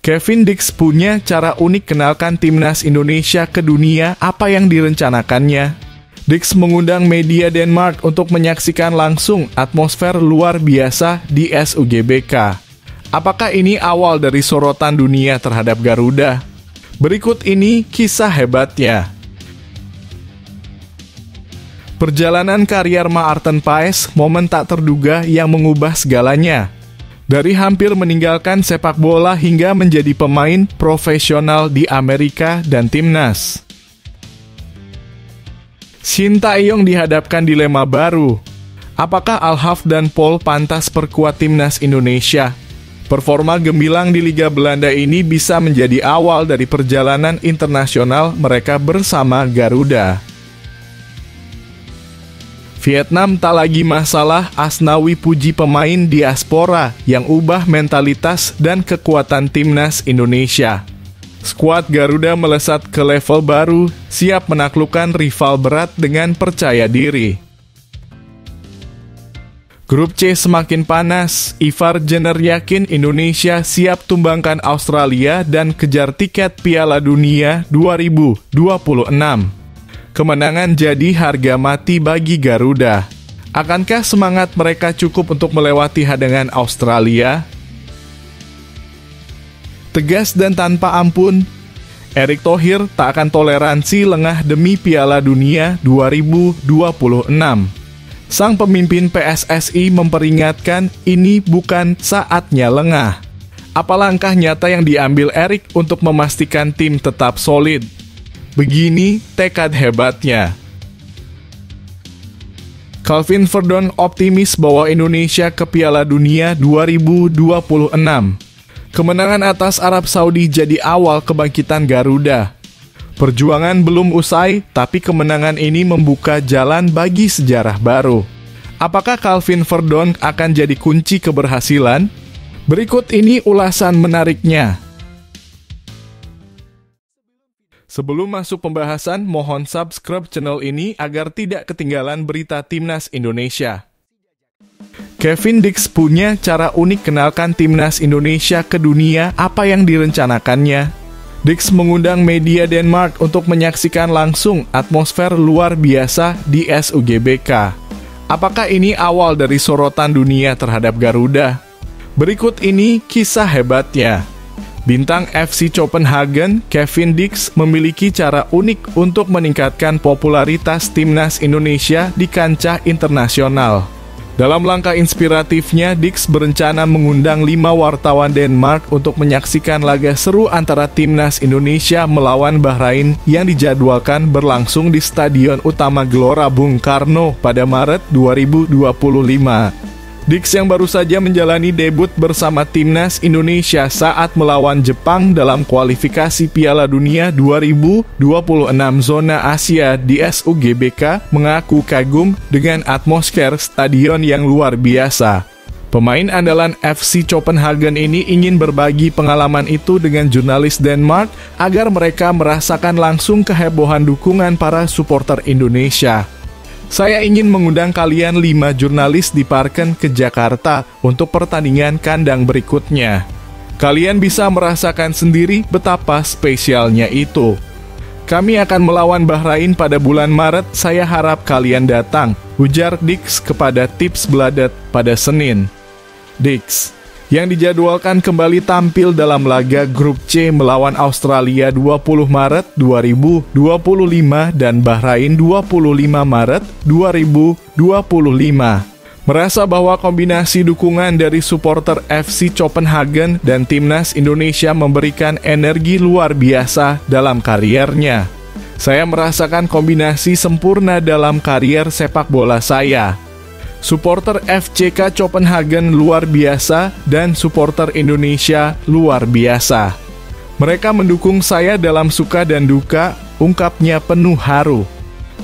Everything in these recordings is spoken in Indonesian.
Kevin Dix punya cara unik kenalkan timnas Indonesia ke dunia. Apa yang direncanakannya? Dix mengundang media Denmark untuk menyaksikan langsung atmosfer luar biasa di SUGBK. Apakah ini awal dari sorotan dunia terhadap Garuda? Berikut ini kisah hebatnya. Perjalanan karier Maarten Paes, momen tak terduga yang mengubah segalanya. Dari hampir meninggalkan sepak bola hingga menjadi pemain profesional di Amerika dan timnas. Shin Tae-yong dihadapkan dilema baru. Apakah Al-Haf dan Paul pantas perkuat timnas Indonesia? Performa gemilang di Liga Belanda ini bisa menjadi awal dari perjalanan internasional mereka bersama Garuda. Vietnam tak lagi masalah, Asnawi puji pemain diaspora yang ubah mentalitas dan kekuatan timnas Indonesia. Skuad Garuda melesat ke level baru, siap menaklukkan rival berat dengan percaya diri. Grup C semakin panas, Ivar Jenner yakin Indonesia siap tumbangkan Australia dan kejar tiket Piala Dunia 2026. Kemenangan jadi harga mati bagi Garuda. Akankah semangat mereka cukup untuk melewati hadangan Australia? Tegas dan tanpa ampun, Erick Thohir tak akan toleransi lengah demi Piala Dunia 2026. Sang pemimpin PSSI memperingatkan ini bukan saatnya lengah. Apa langkah nyata yang diambil Erick untuk memastikan tim tetap solid? Begini tekad hebatnya. Calvin Verdon optimis bawa Indonesia ke Piala Dunia 2026. Kemenangan atas Arab Saudi jadi awal kebangkitan Garuda. Perjuangan belum usai, tapi kemenangan ini membuka jalan bagi sejarah baru. Apakah Calvin Verdon akan jadi kunci keberhasilan? Berikut ini ulasan menariknya. Sebelum masuk pembahasan, mohon subscribe channel ini agar tidak ketinggalan berita timnas Indonesia. Kevin Dix punya cara unik kenalkan timnas Indonesia ke dunia. Apa yang direncanakannya? Dix mengundang media Denmark untuk menyaksikan langsung atmosfer luar biasa di SUGBK. Apakah ini awal dari sorotan dunia terhadap Garuda? Berikut ini kisah hebatnya. Bintang FC Copenhagen, Kevin Dix memiliki cara unik untuk meningkatkan popularitas timnas Indonesia di kancah internasional. Dalam langkah inspiratifnya, Dix berencana mengundang 5 wartawan Denmark untuk menyaksikan laga seru antara timnas Indonesia melawan Bahrain yang dijadwalkan berlangsung di Stadion Utama Gelora Bung Karno pada Maret 2025. Dix yang baru saja menjalani debut bersama timnas Indonesia saat melawan Jepang dalam kualifikasi Piala Dunia 2026 zona Asia di SUGBK mengaku kagum dengan atmosfer stadion yang luar biasa. Pemain andalan FC Copenhagen ini ingin berbagi pengalaman itu dengan jurnalis Denmark agar mereka merasakan langsung kehebohan dukungan para supporter Indonesia. Saya ingin mengundang kalian 5 jurnalis di Parken ke Jakarta untuk pertandingan kandang berikutnya. Kalian bisa merasakan sendiri betapa spesialnya itu. Kami akan melawan Bahrain pada bulan Maret, saya harap kalian datang, ujar Dix kepada Tips Bladet pada Senin. Dix yang dijadwalkan kembali tampil dalam laga Grup C melawan Australia 20 Maret 2025 dan Bahrain 25 Maret 2025. Merasa bahwa kombinasi dukungan dari supporter FC Copenhagen dan timnas Indonesia memberikan energi luar biasa dalam kariernya. Saya merasakan kombinasi sempurna dalam karier sepak bola saya. Supporter FCK Copenhagen luar biasa dan supporter Indonesia luar biasa. Mereka mendukung saya dalam suka dan duka, ungkapnya penuh haru.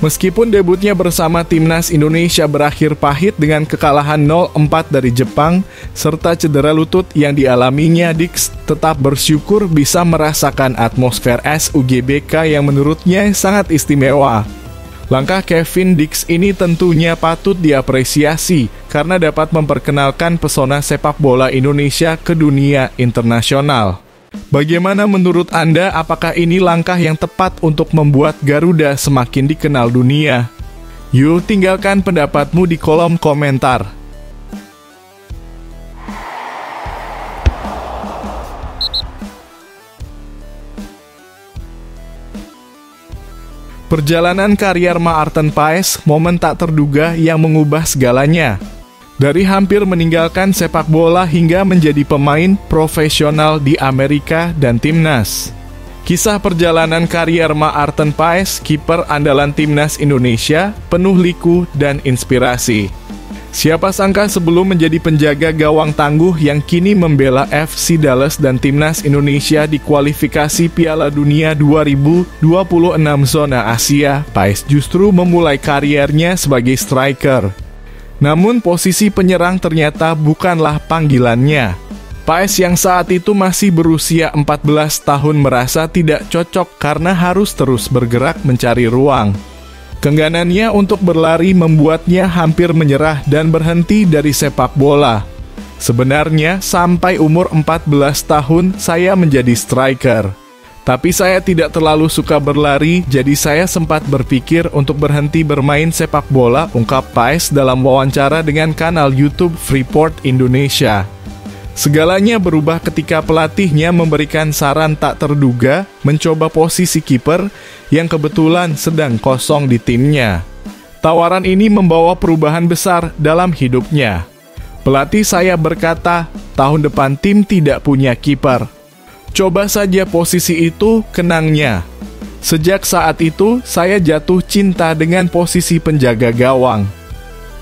Meskipun debutnya bersama timnas Indonesia berakhir pahit dengan kekalahan 0-4 dari Jepang, serta cedera lutut yang dialaminya, Dix tetap bersyukur bisa merasakan atmosfer SUGBK yang menurutnya sangat istimewa. Langkah Kevin Dix ini tentunya patut diapresiasi karena dapat memperkenalkan pesona sepak bola Indonesia ke dunia internasional. Bagaimana menurut Anda, apakah ini langkah yang tepat untuk membuat Garuda semakin dikenal dunia? Yuk, tinggalkan pendapatmu di kolom komentar. Perjalanan karier Maarten Paes, momen tak terduga yang mengubah segalanya. Dari hampir meninggalkan sepak bola hingga menjadi pemain profesional di Amerika dan timnas. Kisah perjalanan karier Maarten Paes, kiper andalan timnas Indonesia, penuh liku dan inspirasi. Siapa sangka sebelum menjadi penjaga gawang tangguh yang kini membela FC Dallas dan timnas Indonesia di kualifikasi Piala Dunia 2026 zona Asia, Paes justru memulai kariernya sebagai striker. Namun posisi penyerang ternyata bukanlah panggilannya. Paes yang saat itu masih berusia 14 tahun merasa tidak cocok karena harus terus bergerak mencari ruang. Keengganannya untuk berlari membuatnya hampir menyerah dan berhenti dari sepak bola. Sebenarnya sampai umur 14 tahun saya menjadi striker. Tapi saya tidak terlalu suka berlari, jadi saya sempat berpikir untuk berhenti bermain sepak bola, ungkap Paes dalam wawancara dengan kanal YouTube Freeport Indonesia. Segalanya berubah ketika pelatihnya memberikan saran tak terduga mencoba posisi kiper yang kebetulan sedang kosong di timnya. Tawaran ini membawa perubahan besar dalam hidupnya. Pelatih saya berkata, tahun depan tim tidak punya kiper. Coba saja posisi itu, kenangnya. Sejak saat itu, saya jatuh cinta dengan posisi penjaga gawang.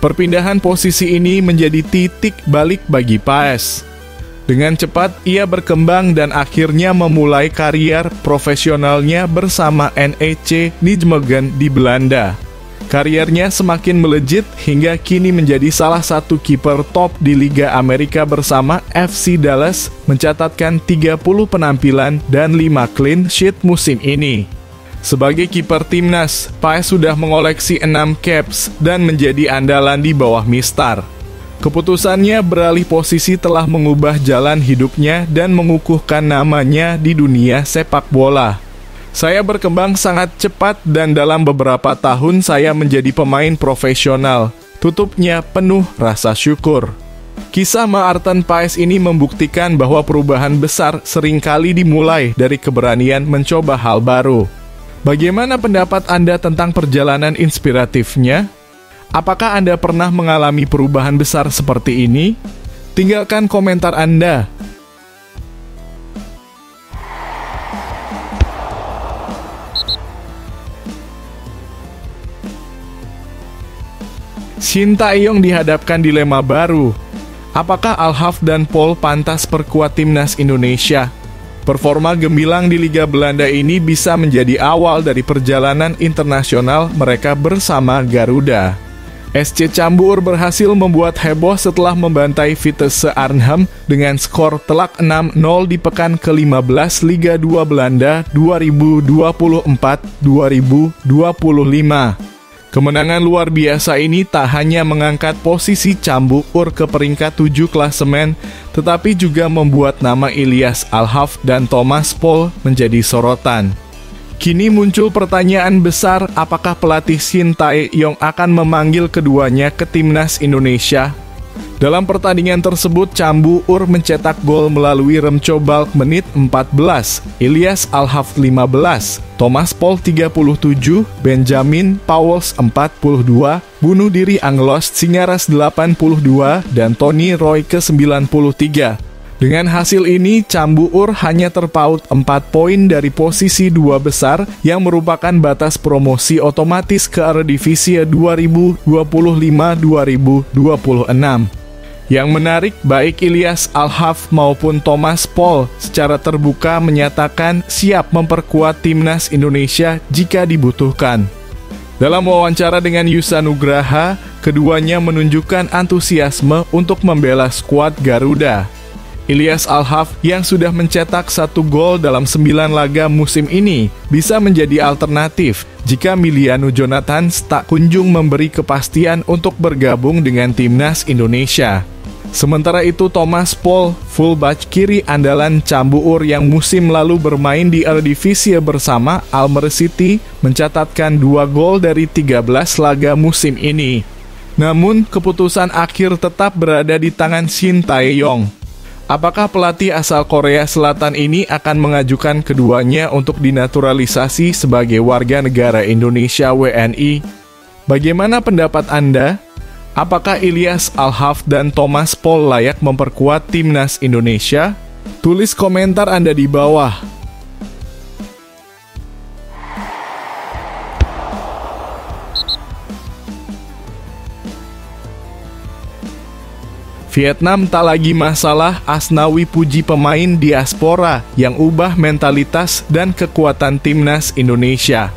Perpindahan posisi ini menjadi titik balik bagi Paes. Dengan cepat, ia berkembang dan akhirnya memulai karier profesionalnya bersama NEC Nijmegen di Belanda. Kariernya semakin melejit hingga kini menjadi salah satu kiper top di Liga Amerika bersama FC Dallas, mencatatkan 30 penampilan dan 5 clean sheet musim ini. Sebagai kiper timnas, Paes sudah mengoleksi 6 caps dan menjadi andalan di bawah Mistar. Keputusannya beralih posisi telah mengubah jalan hidupnya dan mengukuhkan namanya di dunia sepak bola. Saya berkembang sangat cepat dan dalam beberapa tahun saya menjadi pemain profesional. Tutupnya penuh rasa syukur. Kisah Maarten Paes ini membuktikan bahwa perubahan besar seringkali dimulai dari keberanian mencoba hal baru. Bagaimana pendapat Anda tentang perjalanan inspiratifnya? Apakah Anda pernah mengalami perubahan besar seperti ini? Tinggalkan komentar Anda. Shin Tae-yong dihadapkan dilema baru. Apakah Al-Haf dan Paul pantas perkuat timnas Indonesia? Performa gemilang di Liga Belanda ini bisa menjadi awal dari perjalanan internasional mereka bersama Garuda. SC Cambuur berhasil membuat heboh setelah membantai Vitesse Arnhem dengan skor telak 6-0 di pekan ke-15 Liga 2 Belanda 2024-2025. Kemenangan luar biasa ini tak hanya mengangkat posisi Cambuur ke peringkat 7 klasemen, tetapi juga membuat nama Ilyas Al-Haf dan Thomas Paul menjadi sorotan. Kini muncul pertanyaan besar, apakah pelatih Shin Tae-yong akan memanggil keduanya ke timnas Indonesia? Dalam pertandingan tersebut, Cambuur mencetak gol melalui Remco Balk menit 14, Ilyas Al-Haf 15, Thomas Paul 37, Benjamin Pauls 42, bunuh diri Anglos Singaras 82, dan Tony Roy ke-93. Dengan hasil ini, Cambuur hanya terpaut 4 poin dari posisi 2 besar yang merupakan batas promosi otomatis ke Eredivisie 2025-2026. Yang menarik, baik Ilyas Al-Haf maupun Thomas Paul secara terbuka menyatakan siap memperkuat timnas Indonesia jika dibutuhkan. Dalam wawancara dengan Yusa Nugraha, keduanya menunjukkan antusiasme untuk membela skuad Garuda. Ilyas Al-Haf yang sudah mencetak 1 gol dalam 9 laga musim ini bisa menjadi alternatif jika Miliano Jonathan tak kunjung memberi kepastian untuk bergabung dengan timnas Indonesia. Sementara itu Thomas Paul, fullback kiri andalan Cambuur yang musim lalu bermain di Eredivisie bersama Almere City, mencatatkan 2 gol dari 13 laga musim ini. Namun, keputusan akhir tetap berada di tangan Shin Tae-yong. Apakah pelatih asal Korea Selatan ini akan mengajukan keduanya untuk dinaturalisasi sebagai warga negara Indonesia WNI? Bagaimana pendapat Anda? Apakah Ilyas Al-Haf dan Thomas Paul layak memperkuat timnas Indonesia? Tulis komentar Anda di bawah. Vietnam tak lagi masalah, Asnawi puji pemain diaspora yang ubah mentalitas dan kekuatan timnas Indonesia.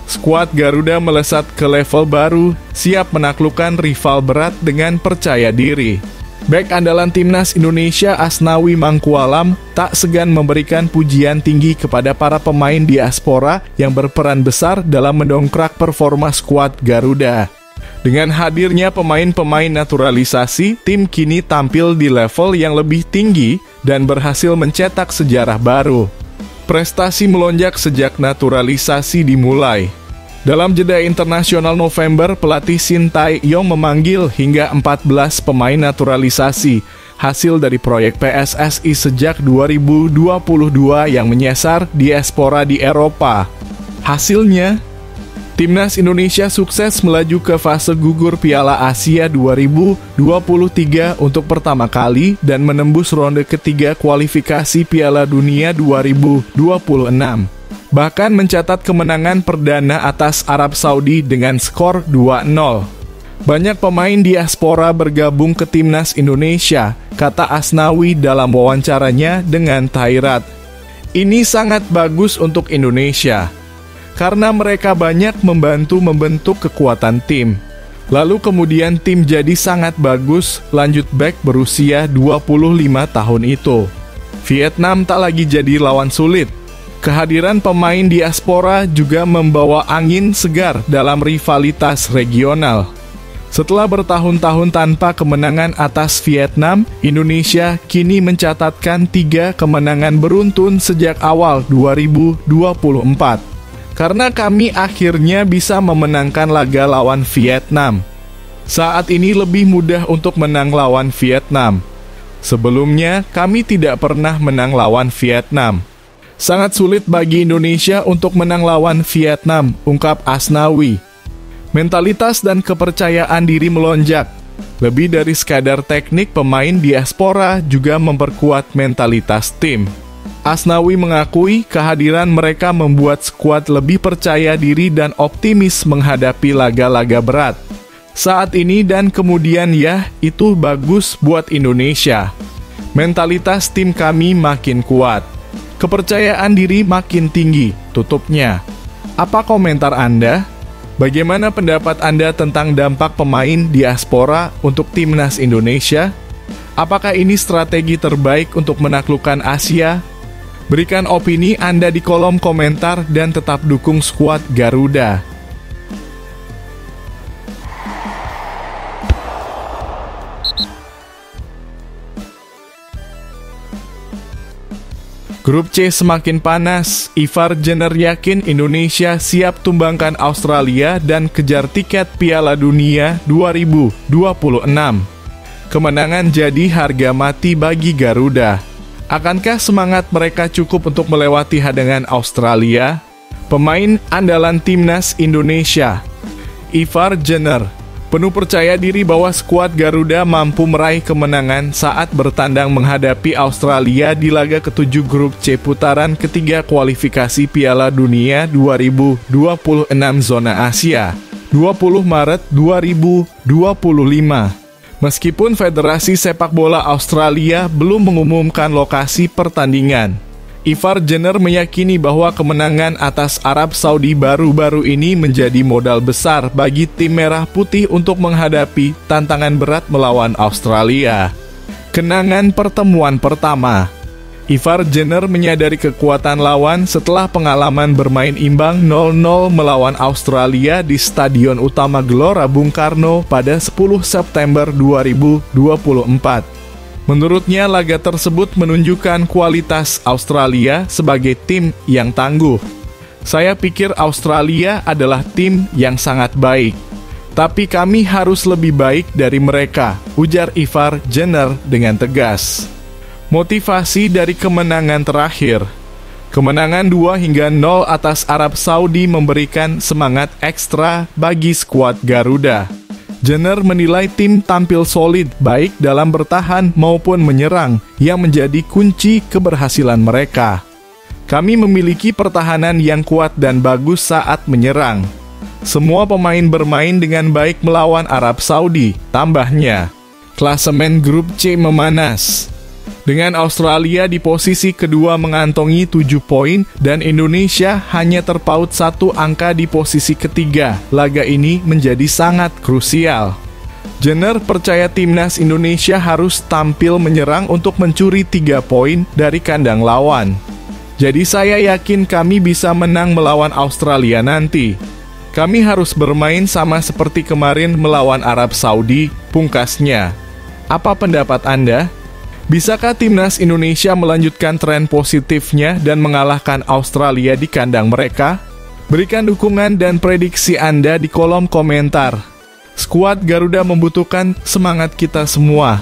Skuad Garuda melesat ke level baru, siap menaklukkan rival berat dengan percaya diri. Bek andalan timnas Indonesia Asnawi Mangkualam tak segan memberikan pujian tinggi kepada para pemain diaspora yang berperan besar dalam mendongkrak performa skuad Garuda. Dengan hadirnya pemain-pemain naturalisasi, tim kini tampil di level yang lebih tinggi dan berhasil mencetak sejarah baru. Prestasi melonjak sejak naturalisasi dimulai. Dalam jeda internasional November, pelatih Shin Tae-yong memanggil hingga 14 pemain naturalisasi, hasil dari proyek PSSI sejak 2022 yang menyasar diaspora di Eropa. Hasilnya, timnas Indonesia sukses melaju ke fase gugur Piala Asia 2023 untuk pertama kali dan menembus ronde ketiga kualifikasi Piala Dunia 2026. Bahkan mencatat kemenangan perdana atas Arab Saudi dengan skor 2-0. Banyak pemain diaspora bergabung ke timnas Indonesia, kata Asnawi dalam wawancaranya dengan Thairat. Ini sangat bagus untuk Indonesia, karena mereka banyak membantu membentuk kekuatan tim. Lalu kemudian tim jadi sangat bagus, lanjut bek berusia 25 tahun itu. Vietnam tak lagi jadi lawan sulit. Kehadiran pemain diaspora juga membawa angin segar dalam rivalitas regional. Setelah bertahun-tahun tanpa kemenangan atas Vietnam, Indonesia kini mencatatkan 3 kemenangan beruntun sejak awal 2024. Karena kami akhirnya bisa memenangkan laga lawan Vietnam. Saat ini lebih mudah untuk menang lawan Vietnam. Sebelumnya, kami tidak pernah menang lawan Vietnam. Sangat sulit bagi Indonesia untuk menang lawan Vietnam, ungkap Asnawi. Mentalitas dan kepercayaan diri melonjak. Lebih dari sekadar teknik, pemain diaspora juga memperkuat mentalitas tim. Asnawi mengakui kehadiran mereka membuat skuad lebih percaya diri dan optimis menghadapi laga-laga berat. Saat ini dan kemudian itu bagus buat Indonesia. Mentalitas tim kami makin kuat. Kepercayaan diri makin tinggi, tutupnya. Apa komentar Anda? Bagaimana pendapat Anda tentang dampak pemain diaspora untuk timnas Indonesia? Apakah ini strategi terbaik untuk menaklukkan Asia? Berikan opini Anda di kolom komentar dan tetap dukung skuad Garuda. Grup C semakin panas, Ivar Jenner yakin Indonesia siap tumbangkan Australia dan kejar tiket Piala Dunia 2026. Kemenangan jadi harga mati bagi Garuda. Akankah semangat mereka cukup untuk melewati hadangan Australia? Pemain andalan timnas Indonesia, Ivar Jenner, penuh percaya diri bahwa skuad Garuda mampu meraih kemenangan saat bertandang menghadapi Australia di laga ke-7 grup C putaran ketiga kualifikasi Piala Dunia 2026 zona Asia, 20 Maret 2025. Meskipun Federasi Sepak Bola Australia belum mengumumkan lokasi pertandingan, Ivar Jenner meyakini bahwa kemenangan atas Arab Saudi baru-baru ini menjadi modal besar bagi tim merah putih untuk menghadapi tantangan berat melawan Australia. Kenangan pertemuan pertama. Ivar Jenner menyadari kekuatan lawan setelah pengalaman bermain imbang 0-0 melawan Australia di Stadion Utama Gelora Bung Karno pada 10 September 2024. Menurutnya, laga tersebut menunjukkan kualitas Australia sebagai tim yang tangguh. Saya pikir Australia adalah tim yang sangat baik. Tapi kami harus lebih baik dari mereka, ujar Ivar Jenner dengan tegas. Motivasi dari kemenangan terakhir. Kemenangan 2-0 atas Arab Saudi memberikan semangat ekstra bagi skuad Garuda. Jenner menilai tim tampil solid baik dalam bertahan maupun menyerang yang menjadi kunci keberhasilan mereka. Kami memiliki pertahanan yang kuat dan bagus saat menyerang. Semua pemain bermain dengan baik melawan Arab Saudi, tambahnya. Klasemen grup C memanas. Dengan Australia di posisi kedua mengantongi 7 poin dan Indonesia hanya terpaut 1 angka di posisi ketiga, laga ini menjadi sangat krusial. Jenner percaya timnas Indonesia harus tampil menyerang untuk mencuri 3 poin dari kandang lawan. Jadi saya yakin kami bisa menang melawan Australia nanti. Kami harus bermain sama seperti kemarin melawan Arab Saudi, pungkasnya. Apa pendapat Anda? Bisakah timnas Indonesia melanjutkan tren positifnya dan mengalahkan Australia di kandang mereka? Berikan dukungan dan prediksi Anda di kolom komentar. Skuad Garuda membutuhkan semangat kita semua.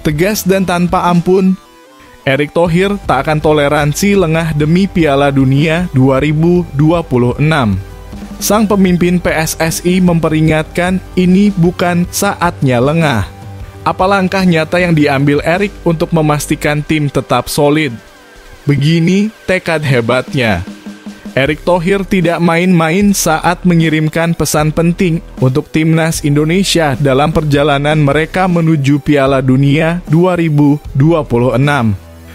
Tegas dan tanpa ampun, Erick Thohir tak akan toleransi lengah demi Piala Dunia 2026. Sang pemimpin PSSI memperingatkan ini bukan saatnya lengah. Apa langkah nyata yang diambil Erick untuk memastikan tim tetap solid? Begini tekad hebatnya. Erick Thohir tidak main-main saat mengirimkan pesan penting untuk timnas Indonesia dalam perjalanan mereka menuju Piala Dunia 2026.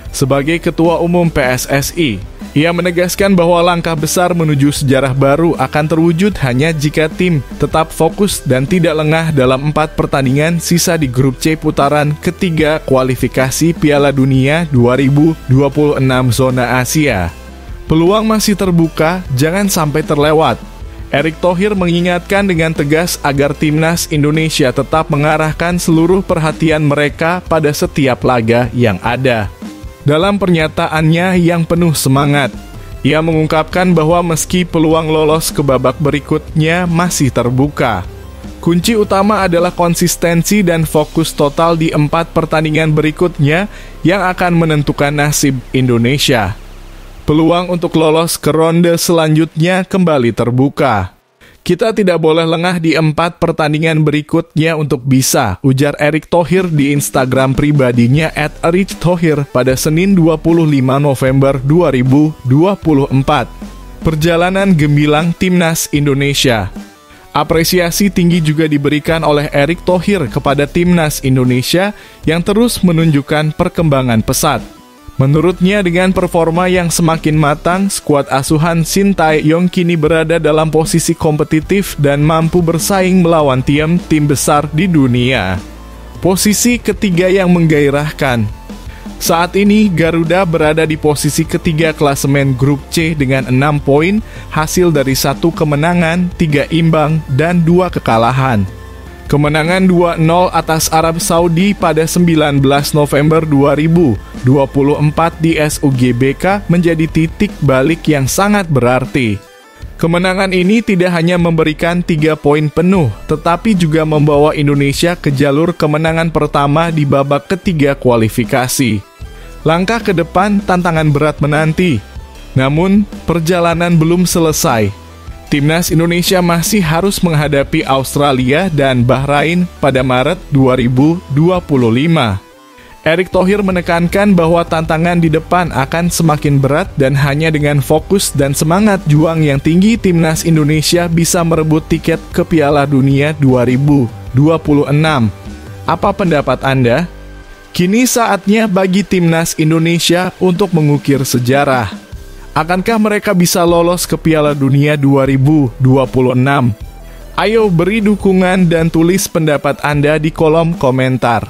Sebagai Ketua Umum PSSI, ia menegaskan bahwa langkah besar menuju sejarah baru akan terwujud hanya jika tim tetap fokus dan tidak lengah dalam 4 pertandingan sisa di grup C putaran ketiga kualifikasi Piala Dunia 2026 zona Asia. Peluang masih terbuka, jangan sampai terlewat. Erick Thohir mengingatkan dengan tegas agar timnas Indonesia tetap mengarahkan seluruh perhatian mereka pada setiap laga yang ada. Dalam pernyataannya yang penuh semangat, ia mengungkapkan bahwa meski peluang lolos ke babak berikutnya masih terbuka, kunci utama adalah konsistensi dan fokus total di 4 pertandingan berikutnya yang akan menentukan nasib Indonesia. Peluang untuk lolos ke ronde selanjutnya kembali terbuka. Kita tidak boleh lengah di 4 pertandingan berikutnya untuk bisa, ujar Erick Thohir di Instagram pribadinya @erichthohir pada Senin 25 November 2024. Perjalanan gemilang timnas Indonesia. Apresiasi tinggi juga diberikan oleh Erick Thohir kepada timnas Indonesia yang terus menunjukkan perkembangan pesat. Menurutnya, dengan performa yang semakin matang, skuad asuhan Shin Tae-yong kini berada dalam posisi kompetitif dan mampu bersaing melawan tim besar di dunia. Posisi ketiga yang menggairahkan. Saat ini, Garuda berada di posisi ketiga klasemen grup C dengan 6 poin, hasil dari 1 kemenangan, 3 imbang, dan 2 kekalahan. Kemenangan 2-0 atas Arab Saudi pada 19 November 2024 di SUGBK menjadi titik balik yang sangat berarti. Kemenangan ini tidak hanya memberikan 3 poin penuh, tetapi juga membawa Indonesia ke jalur kemenangan pertama di babak ketiga kualifikasi. Langkah ke depan tantangan berat menanti. Namun, perjalanan belum selesai. Timnas Indonesia masih harus menghadapi Australia dan Bahrain pada Maret 2025. Erick Thohir menekankan bahwa tantangan di depan akan semakin berat dan hanya dengan fokus dan semangat juang yang tinggi timnas Indonesia bisa merebut tiket ke Piala Dunia 2026. Apa pendapat Anda? Kini saatnya bagi timnas Indonesia untuk mengukir sejarah. Akankah mereka bisa lolos ke Piala Dunia 2026? Ayo beri dukungan dan tulis pendapat Anda di kolom komentar.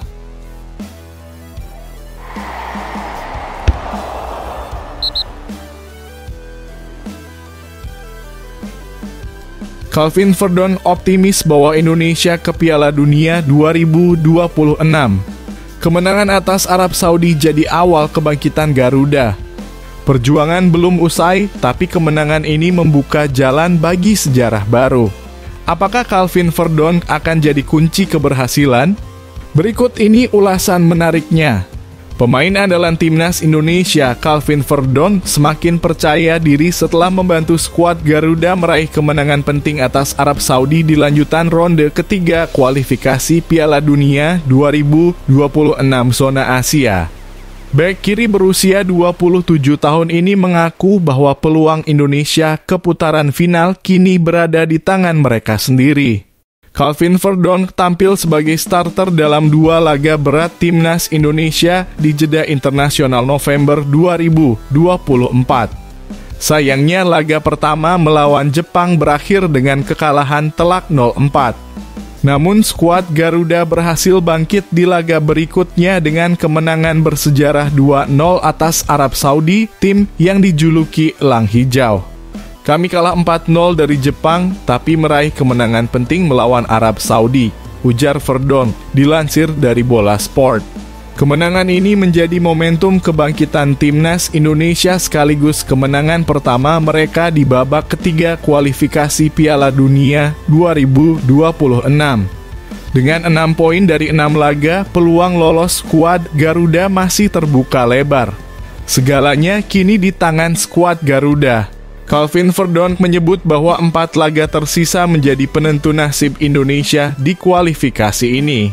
Calvin Verdon optimis bahwa Indonesia ke Piala Dunia 2026. Kemenangan atas Arab Saudi jadi awal kebangkitan Garuda. Perjuangan belum usai, tapi kemenangan ini membuka jalan bagi sejarah baru. Apakah Calvin Verdon akan jadi kunci keberhasilan? Berikut ini ulasan menariknya. Pemain andalan timnas Indonesia, Calvin Verdon, semakin percaya diri setelah membantu skuad Garuda meraih kemenangan penting atas Arab Saudi di lanjutan ronde ketiga kualifikasi Piala Dunia 2026 zona Asia. Bek kiri berusia 27 tahun ini mengaku bahwa peluang Indonesia ke putaran final kini berada di tangan mereka sendiri. Calvin Verdon tampil sebagai starter dalam 2 laga berat timnas Indonesia di jeda internasional November 2024. Sayangnya laga pertama melawan Jepang berakhir dengan kekalahan telak 0-4. Namun skuad Garuda berhasil bangkit di laga berikutnya dengan kemenangan bersejarah 2-0 atas Arab Saudi, tim yang dijuluki Elang Hijau. Kami kalah 4-0 dari Jepang, tapi meraih kemenangan penting melawan Arab Saudi, ujar Verdon, dilansir dari Bola Sport. Kemenangan ini menjadi momentum kebangkitan timnas Indonesia sekaligus kemenangan pertama mereka di babak ketiga kualifikasi Piala Dunia 2026. Dengan 6 poin dari 6 laga, peluang lolos skuad Garuda masih terbuka lebar. Segalanya kini di tangan skuad Garuda. Calvin Verdon menyebut bahwa 4 laga tersisa menjadi penentu nasib Indonesia di kualifikasi ini.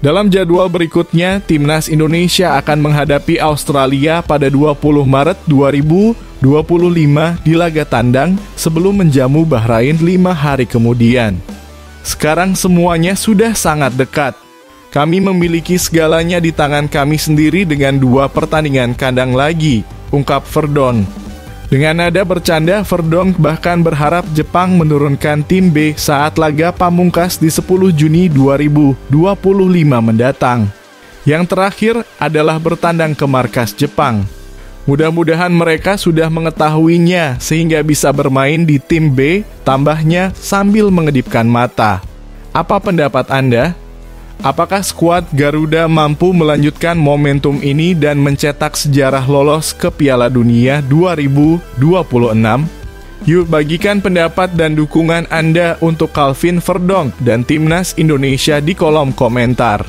Dalam jadwal berikutnya, timnas Indonesia akan menghadapi Australia pada 20 Maret 2025 di laga tandang sebelum menjamu Bahrain 5 hari kemudian. Sekarang semuanya sudah sangat dekat. Kami memiliki segalanya di tangan kami sendiri dengan 2 pertandingan kandang lagi, ungkap Verdon. Dengan nada bercanda, Verdon bahkan berharap Jepang menurunkan tim B saat laga pamungkas di 10 Juni 2025 mendatang. Yang terakhir adalah bertandang ke markas Jepang. Mudah-mudahan mereka sudah mengetahuinya sehingga bisa bermain di tim B, tambahnya sambil mengedipkan mata. Apa pendapat Anda? Apakah skuad Garuda mampu melanjutkan momentum ini dan mencetak sejarah lolos ke Piala Dunia 2026? Yuk bagikan pendapat dan dukungan Anda untuk Calvin Verdon dan timnas Indonesia di kolom komentar.